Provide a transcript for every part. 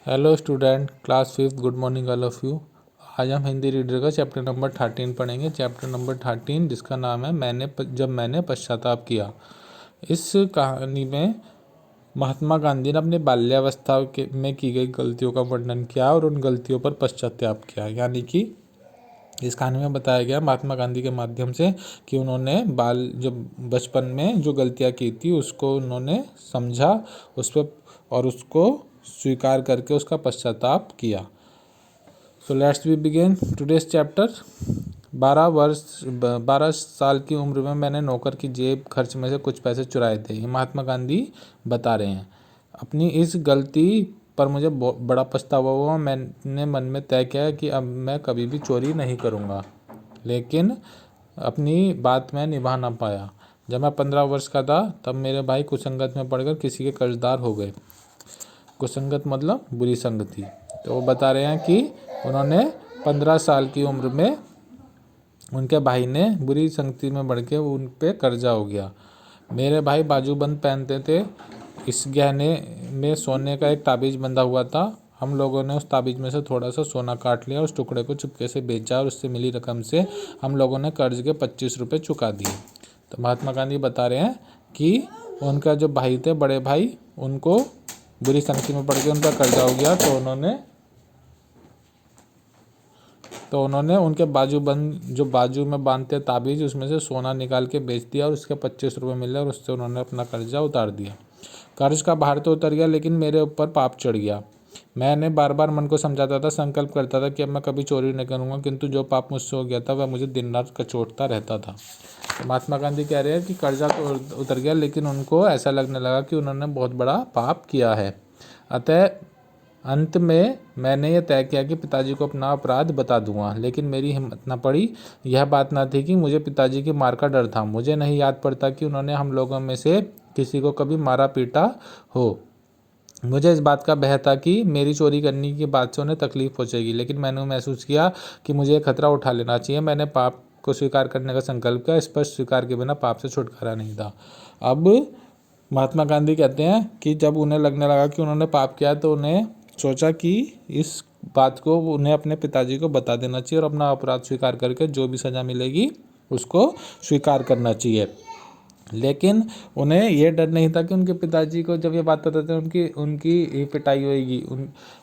Hello student, class fifth, good morning all of you. आज हम Hindi reader का chapter number 13 पढ़ेंगे। चैप्टर नंबर 13 जिसका नाम है जब मैंने पश्चाताप किया। इस कहानी में महात्मा गांधी ने अपनी में की गई गलतियों का वर्णन किया और उन गलतियों पर पश्चाताप किया। यानी कि इस कहानी में बताया गया महात्मा गांधी के माध्यम से कि उन्होंने बचपन में जो गलतियाँ की थी उसको उन्होंने समझा, उस पर और उसको स्वीकार करके उसका पश्चाताप किया। So let's we begin today's chapter. 12 साल की उम्र में मैंने नौकर की जेब खर्च में से कुछ पैसे चुराए थे। ये महात्मा गांधी बता रहे हैं। अपनी इस गलती पर मुझे बड़ा पछतावा हुआ। मैंने मन में तय किया कि अब मैं कभी भी चोरी नहीं करूँगा, लेकिन अपनी बात मैं निभा ना पाया। जब मैं 15 वर्ष का था तब मेरे भाई कुसंगत में पड़कर किसी के कर्जदार हो गए। कुसंगत मतलब बुरी संगति। तो वो बता रहे हैं कि उन्होंने 15 साल की उम्र में उनके भाई ने बुरी संगति में बढ़ के उन पे कर्जा हो गया। मेरे भाई बाजूबंद पहनते थे। इस गहने में सोने का एक ताबीज़ बंधा हुआ था। हम लोगों ने उस ताबीज़ में से थोड़ा सा सोना काट लिया, उस टुकड़े को चुपके से बेचा और उससे मिली रकम से हम लोगों ने कर्ज के 25 रुपये चुका दिए। तो महात्मा गांधी बता रहे हैं कि उनका जो भाई थे, बड़े भाई, उनको बुरी संगति में पड़ के उनका कर्जा हो गया। तो उन्होंने उनके जो बाजू में बांधते ताबीज़, उसमें से सोना निकाल के बेच दिया और उसके 25 रुपये मिले और उससे उन्होंने अपना कर्जा उतार दिया। कर्ज का भार तो उतर गया, लेकिन मेरे ऊपर पाप चढ़ गया। मैंने बार बार मन को समझाता था, संकल्प करता था कि अब मैं कभी चोरी नहीं करूँगा, किंतु जो पाप मुझसे हो गया था वह मुझे दिन रात कचोटता रहता था। तो महात्मा गांधी कह रहे हैं कि कर्जा तो उतर गया, लेकिन उनको ऐसा लगने लगा कि उन्होंने बहुत बड़ा पाप किया है। अतः अंत में मैंने यह तय किया कि पिताजी को अपना अपराध बता दूंगा, लेकिन मेरी हिम्मत न पड़ी। यह बात न थी कि मुझे पिताजी की मार का डर था। मुझे नहीं याद पड़ता कि उन्होंने हम लोगों में से किसी को कभी मारा पीटा हो। मुझे इस बात का भय था कि मेरी चोरी करने की बात से उन्हें तकलीफ पहुंचेगी, लेकिन मैंने महसूस किया कि मुझे खतरा उठा लेना चाहिए। मैंने पाप को स्वीकार करने का संकल्प किया। स्पष्ट स्वीकार के बिना पाप से छुटकारा नहीं था। अब महात्मा गांधी कहते हैं कि जब उन्हें लगने लगा कि उन्होंने पाप किया, तो उन्हें सोचा कि इस बात को उन्हें अपने पिताजी को बता देना चाहिए और अपना अपराध स्वीकार करके जो भी सज़ा मिलेगी उसको स्वीकार करना चाहिए। लेकिन उन्हें यह डर नहीं था कि उनके पिताजी को जब ये बात पता चली उनकी उनकी पिटाई होएगी।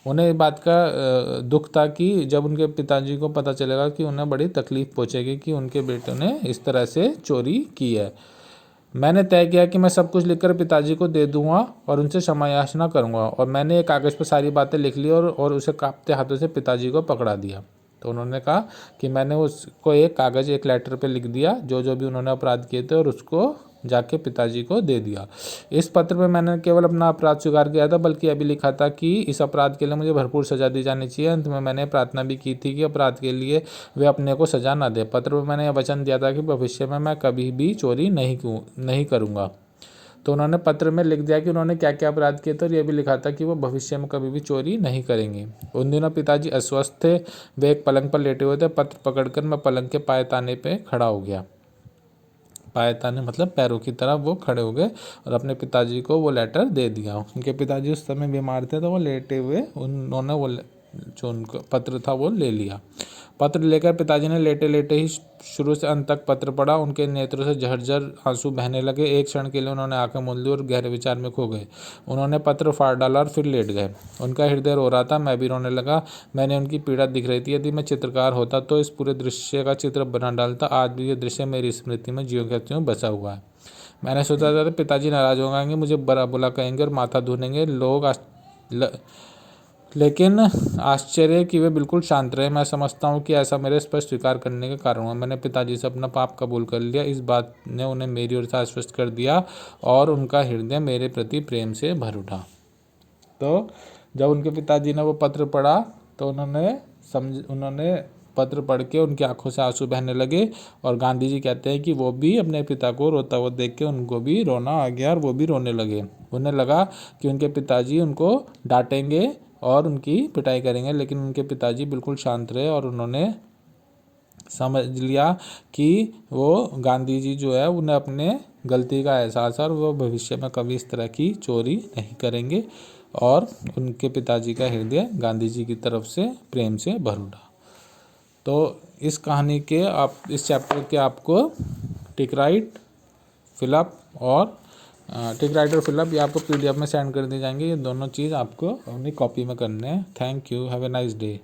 उन्हें इस बात का दुख था कि जब उनके पिताजी को पता चलेगा कि उन्हें बड़ी तकलीफ पहुंचेगी कि उनके बेटे ने इस तरह से चोरी की है। मैंने तय किया कि मैं सब कुछ लिखकर पिताजी को दे दूंगा और उनसे क्षमा याचना करूंगा। और मैंने एक कागज़ पर सारी बातें लिख ली और उसे कांपते हाथों से पिताजी को पकड़ा दिया। तो उन्होंने कहा कि मैंने उसको एक लेटर पे लिख दिया जो भी उन्होंने अपराध किए थे और उसको जाके पिताजी को दे दिया। इस पत्र में मैंने केवल अपना अपराध स्वीकार किया था, बल्कि अभी लिखा था कि इस अपराध के लिए मुझे भरपूर सज़ा दी जानी चाहिए। अंत में मैंने प्रार्थना भी की थी कि अपराध के लिए वे अपने को सज़ा ना दे। पत्र में मैंने यह वचन दिया था कि भविष्य में मैं कभी भी चोरी नहीं करूँगा। तो उन्होंने पत्र में लिख दिया कि उन्होंने क्या क्या अपराध किए थे और यह भी लिखा था कि वो भविष्य में कभी भी चोरी नहीं करेंगे। उन दिनों पिताजी अस्वस्थ थे। वे एक पलंग पर लेटे हुए थे। पत्र पकड़कर मैं पलंग के पायताने पे खड़ा हो गया। पायताने मतलब पैरों की तरह वो खड़े हो गए और अपने पिताजी को वो लेटर दे दिया। उनके पिताजी उस समय बीमार थे, तो वो लेटे हुए उन्होंने जो उनका पत्र था वो ले लिया। पत्र लेकर पिताजी ने लेटे लेटे ही शुरू से अंत तक पत्र पढ़ा। उनके नेत्रों से झरझर आंसू बहने लगे। एक क्षण के लिए उन्होंने आंखें मूंद ली और गहरे विचार में खो गए। उन्होंने पत्र फाड़ डाला और फिर लेट गए। उनका हृदय रो रहा था। मैं भी रोने लगा। मैंने उनकी पीड़ा दिख रही थी। यदि मैं चित्रकार होता तो इस पूरे दृश्य का चित्र बना डालता। आज भी ये दृश्य मेरी स्मृति में ज्यों का त्यों बसा हुआ है। मैंने सोचा था पिताजी नाराज हो जाएंगे, मुझे बुरा बुला कहेंगे और माथा धुनेंगे लेकिन आश्चर्य कि वे बिल्कुल शांत रहे। मैं समझता हूँ कि ऐसा मेरे स्पष्ट स्वीकार करने का कारण हुआ। मैंने पिताजी से अपना पाप कबूल कर लिया। इस बात ने उन्हें मेरी ओर से आश्वस्त कर दिया और उनका हृदय मेरे प्रति प्रेम से भर उठा। तो जब उनके पिताजी ने वो पत्र पढ़ा तो उन्होंने पत्र पढ़ के उनकी आंखों से आंसू बहने लगे। और गांधी जी कहते हैं कि वो भी अपने पिता को रोता हुआ देख के उनको भी रोना आ गया और वो भी रोने लगे। उन्हें लगा कि उनके पिताजी उनको डांटेंगे और उनकी पिटाई करेंगे, लेकिन उनके पिताजी बिल्कुल शांत रहे और उन्होंने समझ लिया कि वो गांधी जी जो है उन्हें अपने गलती का एहसास है और वो भविष्य में कभी इस तरह की चोरी नहीं करेंगे। और उनके पिताजी का हृदय गांधी जी की तरफ से प्रेम से भर उठा। तो इस कहानी के इस चैप्टर के आपको टिक राइट, फिलअप और टिक राइट और फिलअप ये आपको PDF में सेंड कर दी जाएंगे। ये दोनों चीज़ आपको अपनी कॉपी में करने हैं। Thank you, have a nice day.